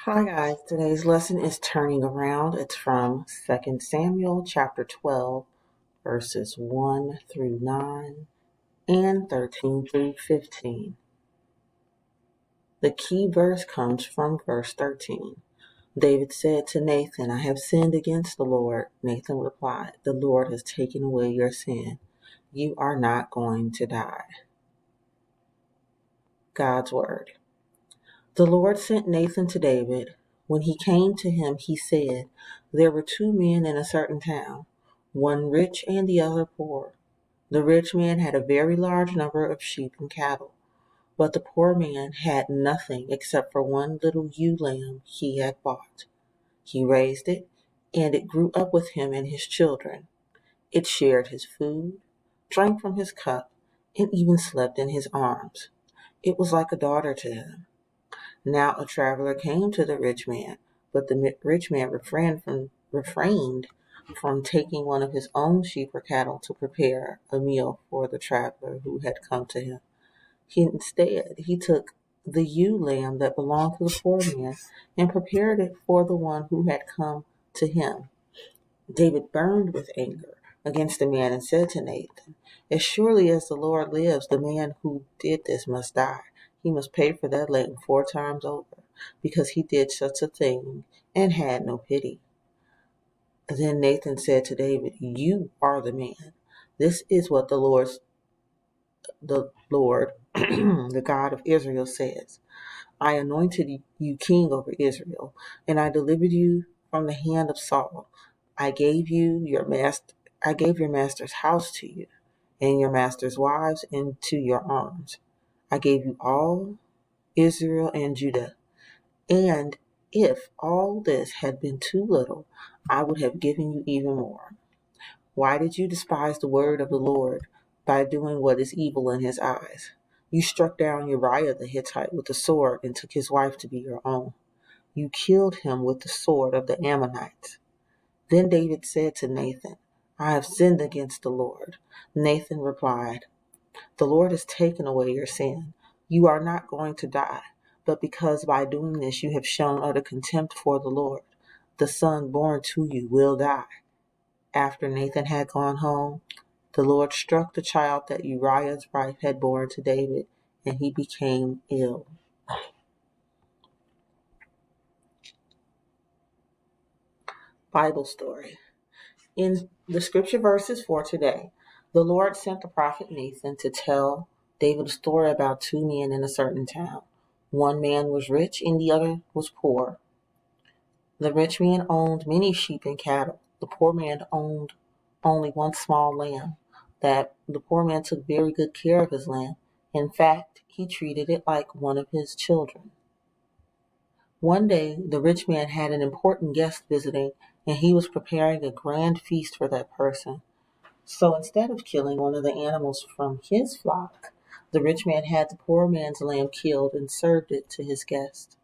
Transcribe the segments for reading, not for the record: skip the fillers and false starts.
Hi guys, today's lesson is turning around. It's from 2 Samuel chapter 12, verses 1 through 9 and 13 through 15. The key verse comes from verse 13. David said to Nathan, "I have sinned against the Lord." Nathan replied, "The Lord has taken away your sin. You are not going to die." God's Word. The Lord sent Nathan to David. When he came to him, he said, "There were two men in a certain town, one rich and the other poor. The rich man had a very large number of sheep and cattle, but the poor man had nothing except for one little ewe lamb he had bought. He raised it, and it grew up with him and his children. It shared his food, drank from his cup, and even slept in his arms. It was like a daughter to him. Now a traveler came to the rich man, but the rich man refrained from taking one of his own sheep or cattle to prepare a meal for the traveler who had come to him. Instead, he took the ewe lamb that belonged to the poor man and prepared it for the one who had come to him. David burned with anger against the man and said to Nathan, "As surely as the Lord lives, the man who did this must die. He must pay for that lamb 4 times over, because he did such a thing and had no pity." Then Nathan said to David, "You are the man. This is what the Lord, the God of Israel says. I anointed you king over Israel, and I delivered you from the hand of Saul. I gave your master's house to you, and your master's wives into your arms. I gave you all Israel and Judah. And if all this had been too little, I would have given you even more. Why did you despise the word of the Lord by doing what is evil in his eyes? You struck down Uriah the Hittite with a sword and took his wife to be your own. You killed him with the sword of the Ammonites." Then David said to Nathan, "I have sinned against the Lord." Nathan replied, "The Lord has taken away your sin. You are not going to die, but because by doing this you have shown utter contempt for the Lord, the son born to you will die." After Nathan had gone home, the Lord struck the child that Uriah's wife had borne to David, and he became ill. Bible story. In the scripture verses for today, the Lord sent the prophet Nathan to tell David a story about two men in a certain town. One man was rich and the other was poor. The rich man owned many sheep and cattle. The poor man owned only one small lamb. The poor man took very good care of his lamb. In fact, he treated it like one of his children. One day, the rich man had an important guest visiting, and he was preparing a grand feast for that person. So instead of killing one of the animals from his flock, the rich man had the poor man's lamb killed and served it to his guest.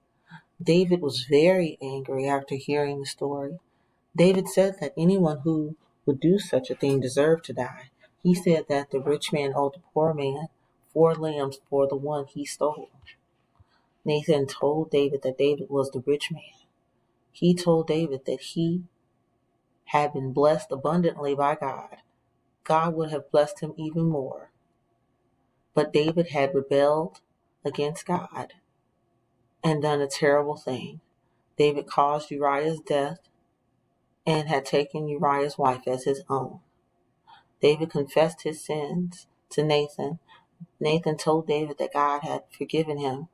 David was very angry after hearing the story. David said that anyone who would do such a thing deserved to die. He said that the rich man owed the poor man 4 lambs for the one he stole. Nathan told David that David was the rich man. He told David that he had been blessed abundantly by God. God would have blessed him even more. But David had rebelled against God and done a terrible thing. David caused Uriah's death and had taken Uriah's wife as his own. David confessed his sins to Nathan. Nathan told David that God had forgiven him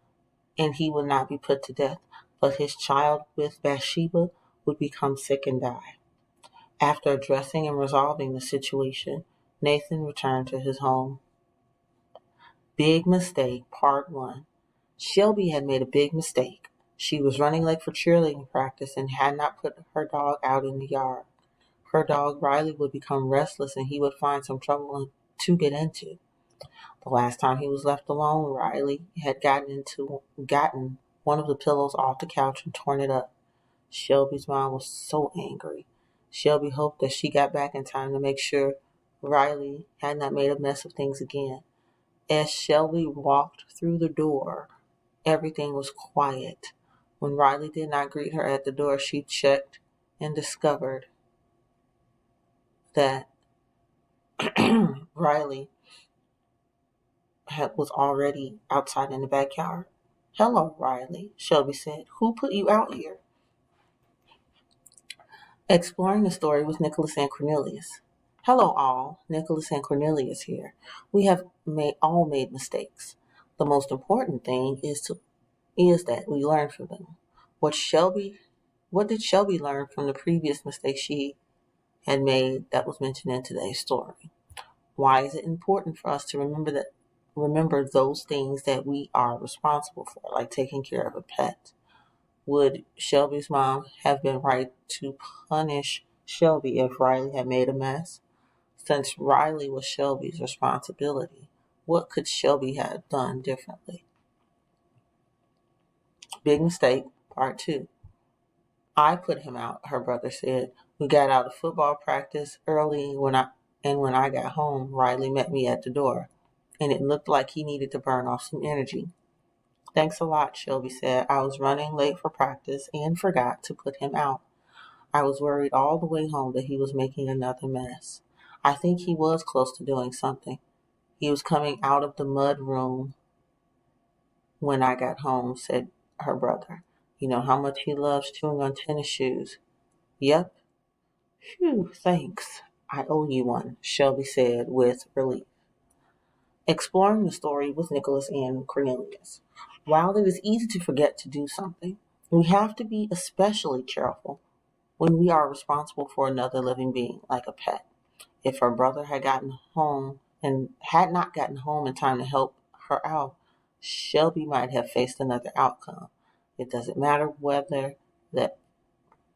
and he would not be put to death, but his child with Bathsheba would become sick and die. After addressing and resolving the situation, Nathan returned to his home. Big Mistake, Part 1. Shelby had made a big mistake. She was running late for cheerleading practice and had not put her dog out in the yard. Her dog Riley would become restless and he would find some trouble to get into. The last time he was left alone, Riley had gotten one of the pillows off the couch and torn it up. Shelby's mom was so angry. Shelby hoped that she got back in time to make sure Riley had not made a mess of things again. As Shelby walked through the door, everything was quiet. When Riley did not greet her at the door, she checked and discovered that Riley was already outside in the backyard. "Hello, Riley," Shelby said. "Who put you out here?" Exploring the story with Nicholas and Cornelius. "Hello, all. Nicholas and Cornelius here. We have all made mistakes. The most important thing is that we learn from them. What did Shelby learn from the previous mistake she had made that was mentioned in today's story? Why is it important for us to remember those things that we are responsible for, like taking care of a pet? Would Shelby's mom have been right to punish Shelby if Riley had made a mess? Since Riley was Shelby's responsibility, what could Shelby have done differently? Big mistake, part 2. "I put him out," her brother said. "We got out of football practice early when I got home, Riley met me at the door, and it looked like he needed to burn off some energy." "Thanks a lot," Shelby said. "I was running late for practice and forgot to put him out. I was worried all the way home that he was making another mess. I think he was close to doing something. He was coming out of the mud room when I got home," said her brother. "You know how much he loves chewing on tennis shoes." "Yep." "Phew, thanks. I owe you one," Shelby said with relief. Exploring the story with Nicholas and Cornelius. While it is easy to forget to do something, we have to be especially careful when we are responsible for another living being, like a pet. If her brother had not gotten home in time to help her out, Shelby might have faced another outcome. It doesn't matter whether that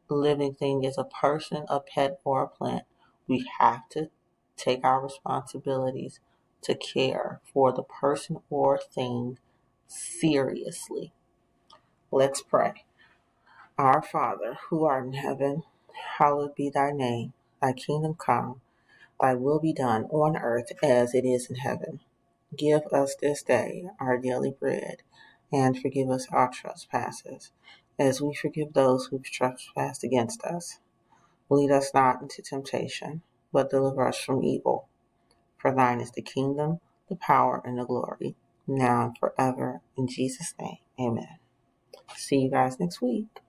living thing is a person, a pet, or a plant. We have to take our responsibilities to care for the person or thing seriously. Let's pray. Our Father, who art in heaven, hallowed be thy name. Thy kingdom come, thy will be done on earth as it is in heaven. Give us this day our daily bread, and forgive us our trespasses, as we forgive those who trespass against us. Lead us not into temptation, but deliver us from evil. For thine is the kingdom, the power, and the glory, now and forever. In Jesus' name, amen. See you guys next week.